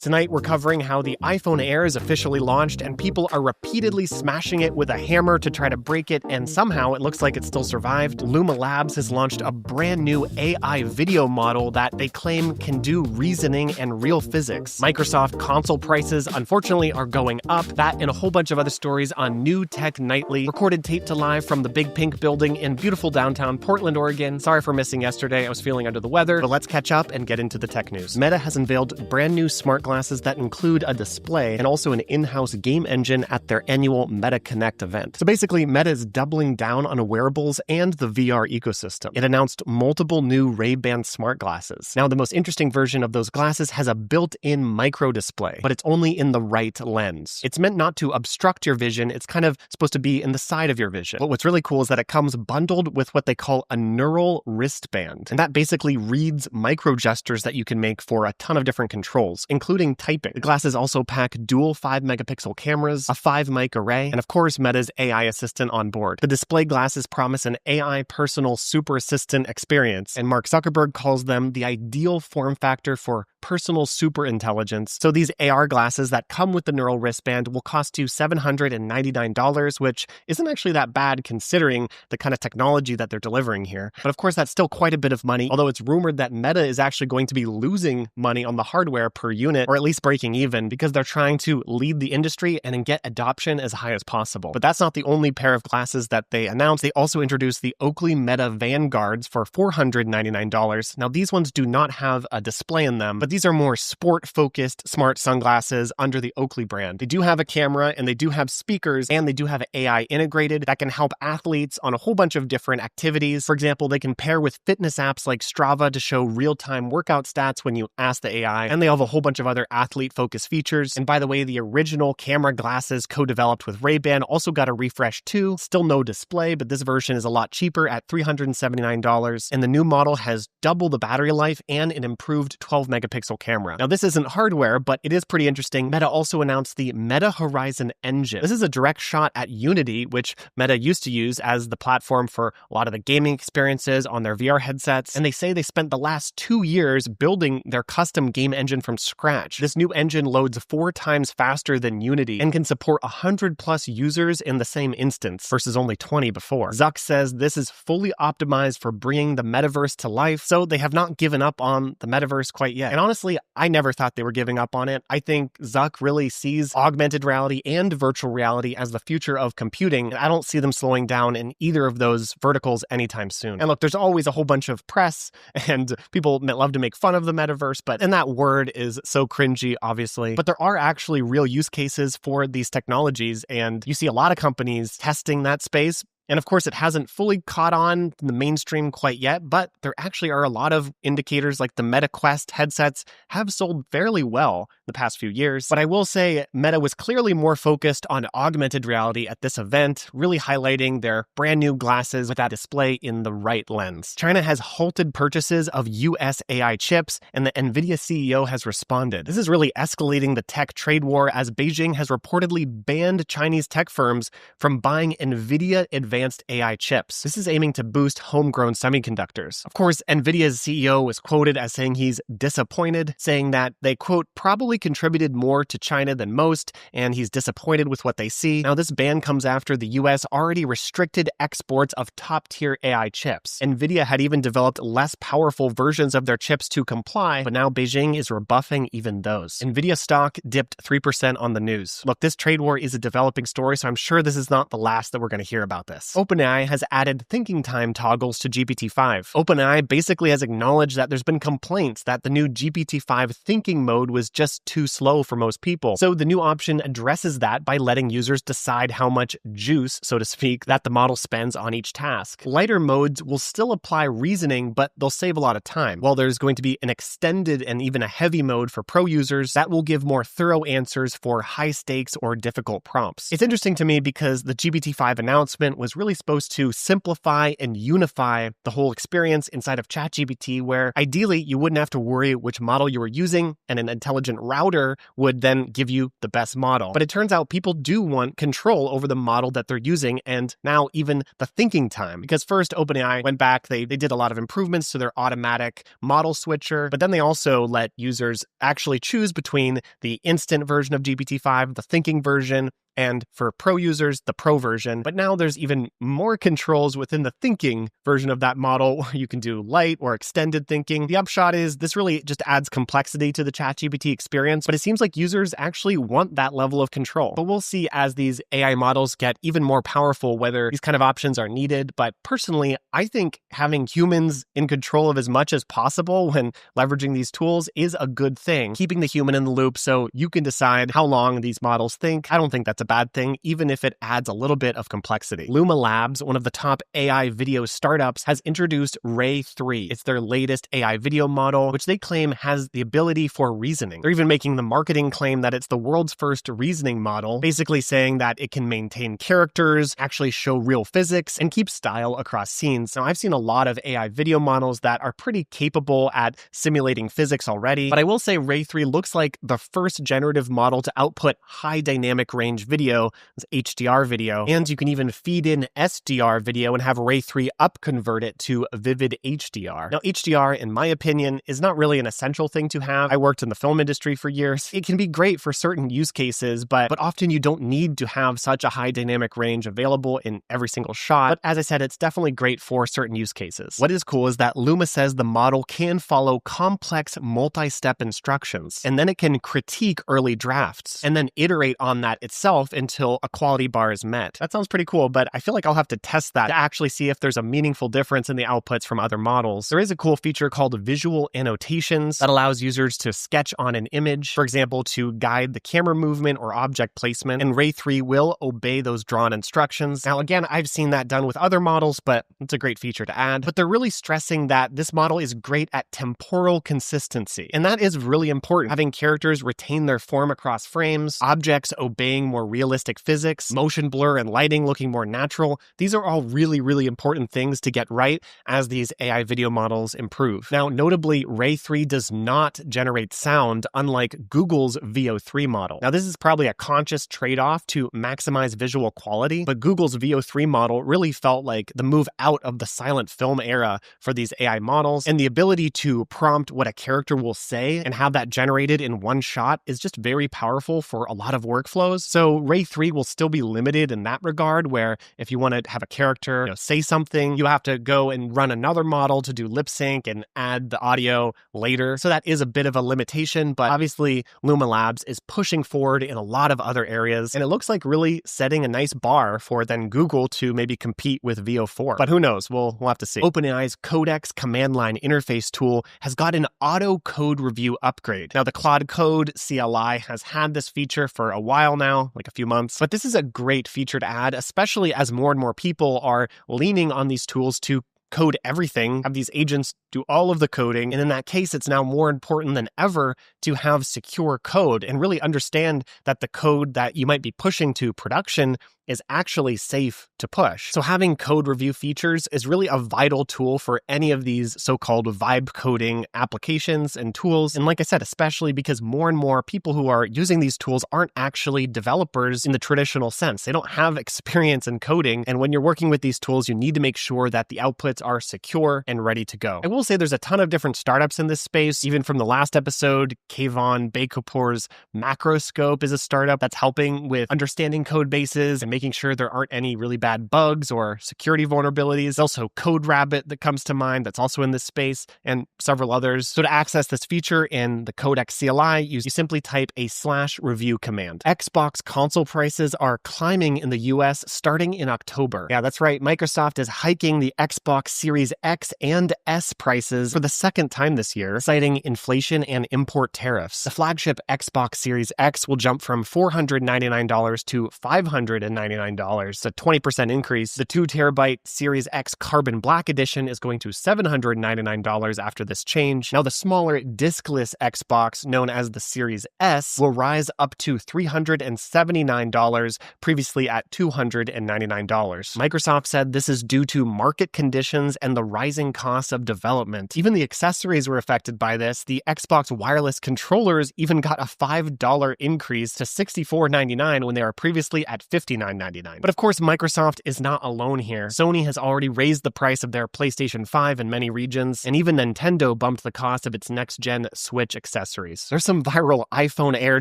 Tonight, we're covering how the iPhone Air is officially launched and people are repeatedly smashing it with a hammer to try to break it, and somehow it looks like it still survived. Luma Labs has launched a brand new AI video model that they claim can do reasoning and real physics. Microsoft console prices, unfortunately, are going up. That and a whole bunch of other stories on New Tech Nightly, recorded tape to live from the Big Pink building in beautiful downtown Portland, Oregon. Sorry for missing yesterday. I was feeling under the weather, but let's catch up and get into the tech news. Meta has unveiled brand new smart glasses that include a display and also an in-house game engine at their annual Meta Connect event. So basically, Meta is doubling down on wearables and the VR ecosystem. It announced multiple new Ray-Ban smart glasses. Now, the most interesting version of those glasses has a built-in micro display, but it's only in the right lens. It's meant not to obstruct your vision. It's kind of supposed to be in the side of your vision. But what's really cool is that it comes bundled with what they call a neural wristband. And that basically reads micro gestures that you can make for a ton of different controls, including typing. The glasses also pack dual 5-megapixel cameras, a 5-mic array, and of course Meta's AI assistant on board. The display glasses promise an AI personal super assistant experience, and Mark Zuckerberg calls them the ideal form factor for personal super intelligence. So these AR glasses that come with the neural wristband will cost you $799, which isn't actually that bad considering the kind of technology that they're delivering here. But of course, that's still quite a bit of money, although it's rumored that Meta is actually going to be losing money on the hardware per unit, or at least breaking even, because they're trying to lead the industry and get adoption as high as possible. But that's not the only pair of glasses that they announced. They also introduced the Oakley Meta Vanguards for $499. Now, these ones do not have a display in them, but these are more sport-focused smart sunglasses under the Oakley brand. They do have a camera, and they do have speakers, and they do have AI integrated that can help athletes on a whole bunch of different activities. For example, they can pair with fitness apps like Strava to show real-time workout stats when you ask the AI, and they have a whole bunch of other athlete-focused features. And by the way, the original camera glasses co-developed with Ray-Ban also got a refresh too. Still no display, but this version is a lot cheaper at $379, and the new model has double the battery life and an improved 12-megapixel camera. Now, this isn't hardware, but it is pretty interesting. Meta also announced the Meta Horizon engine. This is a direct shot at Unity, which Meta used to use as the platform for a lot of the gaming experiences on their VR headsets, and they say they spent the last 2 years building their custom game engine from scratch. This new engine loads 4 times faster than Unity and can support 100+ users in the same instance versus only 20 before. Zuck says this is fully optimized for bringing the metaverse to life, so they have not given up on the metaverse quite yet. And honestly, I never thought they were giving up on it. I think Zuck really sees augmented reality and virtual reality as the future of computing, and I don't see them slowing down in either of those verticals anytime soon. And look, there's always a whole bunch of press and people love to make fun of the metaverse, and that word is so cringy, obviously. But there are actually real use cases for these technologies, and you see a lot of companies testing that space. And of course, it hasn't fully caught on in the mainstream quite yet, but there actually are a lot of indicators like the Meta Quest headsets have sold fairly well the past few years. But I will say Meta was clearly more focused on augmented reality at this event, really highlighting their brand new glasses with that display in the right lens. China has halted purchases of US AI chips, and the Nvidia CEO has responded. This is really escalating the tech trade war, as Beijing has reportedly banned Chinese tech firms from buying Nvidia advanced AI chips. This is aiming to boost homegrown semiconductors. Of course, Nvidia's CEO was quoted as saying he's disappointed, saying that they, quote, probably contributed more to China than most, and he's disappointed with what they see. Now, this ban comes after the US already restricted exports of top-tier AI chips. Nvidia had even developed less powerful versions of their chips to comply, but now Beijing is rebuffing even those. Nvidia stock dipped 3% on the news. Look, this trade war is a developing story, so I'm sure this is not the last that we're going to hear about this. OpenAI has added thinking time toggles to GPT-5. OpenAI basically has acknowledged that there's been complaints that the new GPT-5 thinking mode was just too slow for most people. So the new option addresses that by letting users decide how much juice, so to speak, that the model spends on each task. Lighter modes will still apply reasoning, but they'll save a lot of time. While there's going to be an extended and even a heavy mode for pro users, that will give more thorough answers for high stakes or difficult prompts. It's interesting to me because the GPT-5 announcement was really supposed to simplify and unify the whole experience inside of ChatGPT, where ideally you wouldn't have to worry which model you were using, and an intelligent router would then give you the best model. But it turns out people do want control over the model that they're using, and now even the thinking time. Because first, OpenAI went back, they did a lot of improvements to their automatic model switcher, but then they also let users actually choose between the instant version of GPT-5, the thinking version, and for pro users, the pro version. But now there's even more controls within the thinking version of that model, where you can do light or extended thinking. The upshot is this really just adds complexity to the ChatGPT experience, but it seems like users actually want that level of control. But we'll see as these AI models get even more powerful whether these kind of options are needed. But personally, I think having humans in control of as much as possible when leveraging these tools is a good thing. Keeping the human in the loop so you can decide how long these models think, I don't think that's a bad thing, even if it adds a little bit of complexity. Luma Labs, one of the top AI video startups, has introduced Ray 3. It's their latest AI video model, which they claim has the ability for reasoning. They're even making the marketing claim that it's the world's first reasoning model, basically saying that it can maintain characters, actually show real physics, and keep style across scenes. Now, I've seen a lot of AI video models that are pretty capable at simulating physics already, but I will say Ray 3 looks like the first generative model to output high dynamic range video, HDR video, and you can even feed in SDR video and have Ray 3 upconvert it to vivid HDR. Now, HDR, in my opinion, is not really an essential thing to have. I worked in the film industry for years. It can be great for certain use cases, but often you don't need to have such a high dynamic range available in every single shot. But as I said, it's definitely great for certain use cases. What is cool is that Luma says the model can follow complex multi-step instructions, and then it can critique early drafts, and then iterate on that itself until a quality bar is met. That sounds pretty cool, but I feel like I'll have to test that to actually see if there's a meaningful difference in the outputs from other models. There is a cool feature called visual annotations that allows users to sketch on an image, for example, to guide the camera movement or object placement, and Ray 3 will obey those drawn instructions. Now, again, I've seen that done with other models, but it's a great feature to add. But they're really stressing that this model is great at temporal consistency, and that is really important. Having characters retain their form across frames, objects obeying more realistic physics, motion blur and lighting looking more natural. These are all really, really important things to get right as these AI video models improve. Now, notably, Ray 3 does not generate sound, unlike Google's VO3 model. Now, this is probably a conscious trade-off to maximize visual quality, but Google's VO3 model really felt like the move out of the silent film era for these AI models, and the ability to prompt what a character will say and have that generated in one shot is just very powerful for a lot of workflows. So Ray 3 will still be limited in that regard, where if you want to have a character, say something, you have to go and run another model to do lip sync and add the audio later. So that is a bit of a limitation, but obviously Luma Labs is pushing forward in a lot of other areas, and it looks like really setting a nice bar for then Google to maybe compete with VO4. But who knows? We'll have to see. OpenAI's Codex command line interface tool has got an auto code review upgrade. Now, the Code CLI has had this feature for a while now, like a few months, but this is a great feature to add, especially as more and more people are leaning on these tools to code everything, have these agents do all of the coding. And in that case, it's now more important than ever to have secure code and really understand that the code that you might be pushing to production is actually safe to push. So having code review features is really a vital tool for any of these so-called vibe coding applications and tools. And like I said, especially because more and more people who are using these tools aren't actually developers in the traditional sense. They don't have experience in coding. And when you're working with these tools, you need to make sure that the outputs are secure and ready to go. I will say there's a ton of different startups in this space. Even from the last episode, Kayvon Bacopour's Macroscope is a startup that's helping with understanding code bases and making sure there aren't any really bad bugs or security vulnerabilities. Also, CodeRabbit that comes to mind that's also in this space, and several others. So to access this feature in the Codex CLI, you simply type a /review command. Xbox console prices are climbing in the US starting in October. Yeah, that's right. Microsoft is hiking the Xbox Series X and S prices for the second time this year, citing inflation and import tariffs. The flagship Xbox Series X will jump from $499 to $599 $699. It's a 20% increase. The 2TB Series X Carbon Black Edition is going to $799 after this change. Now, the smaller diskless Xbox, known as the Series S, will rise up to $379, previously at $299. Microsoft said this is due to market conditions and the rising cost of development. Even the accessories were affected by this. The Xbox wireless controllers even got a $5 increase to $64.99 when they were previously at $59.99. But of course, Microsoft is not alone here. Sony has already raised the price of their PlayStation 5 in many regions, and even Nintendo bumped the cost of its next-gen Switch accessories. There's some viral iPhone Air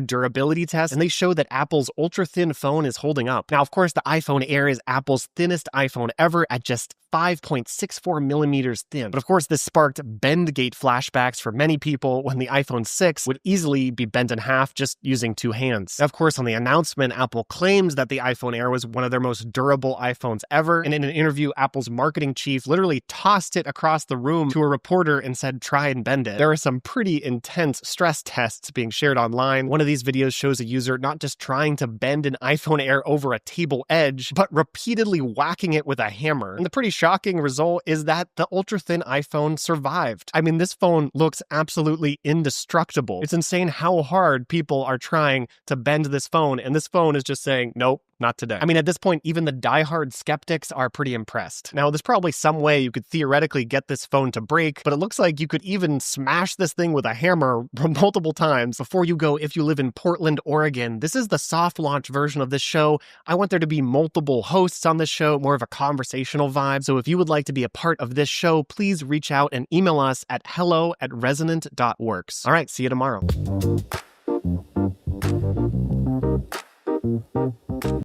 durability tests, and they show that Apple's ultra-thin phone is holding up. Now, of course, the iPhone Air is Apple's thinnest iPhone ever at just 5.64 millimeters thin. But of course, this sparked Bendgate flashbacks for many people when the iPhone 6 would easily be bent in half just using two hands. Now, of course, on the announcement, Apple claims that the iPhone Air was one of their most durable iPhones ever. And in an interview, Apple's marketing chief literally tossed it across the room to a reporter and said, "Try and bend it." There are some pretty intense stress tests being shared online. One of these videos shows a user not just trying to bend an iPhone Air over a table edge, but repeatedly whacking it with a hammer. And the pretty shocking result is that the ultra-thin iPhone survived. I mean, this phone looks absolutely indestructible. It's insane how hard people are trying to bend this phone, and this phone is just saying, nope, not today. I mean, at this point, even the diehard skeptics are pretty impressed. Now, there's probably some way you could theoretically get this phone to break, but it looks like you could even smash this thing with a hammer multiple times. Before you go, if you live in Portland, Oregon, this is the soft launch version of this show. I want there to be multiple hosts on this show, more of a conversational vibe. So if you would like to be a part of this show, please reach out and email us at hello@resonant.works. All right, see you tomorrow.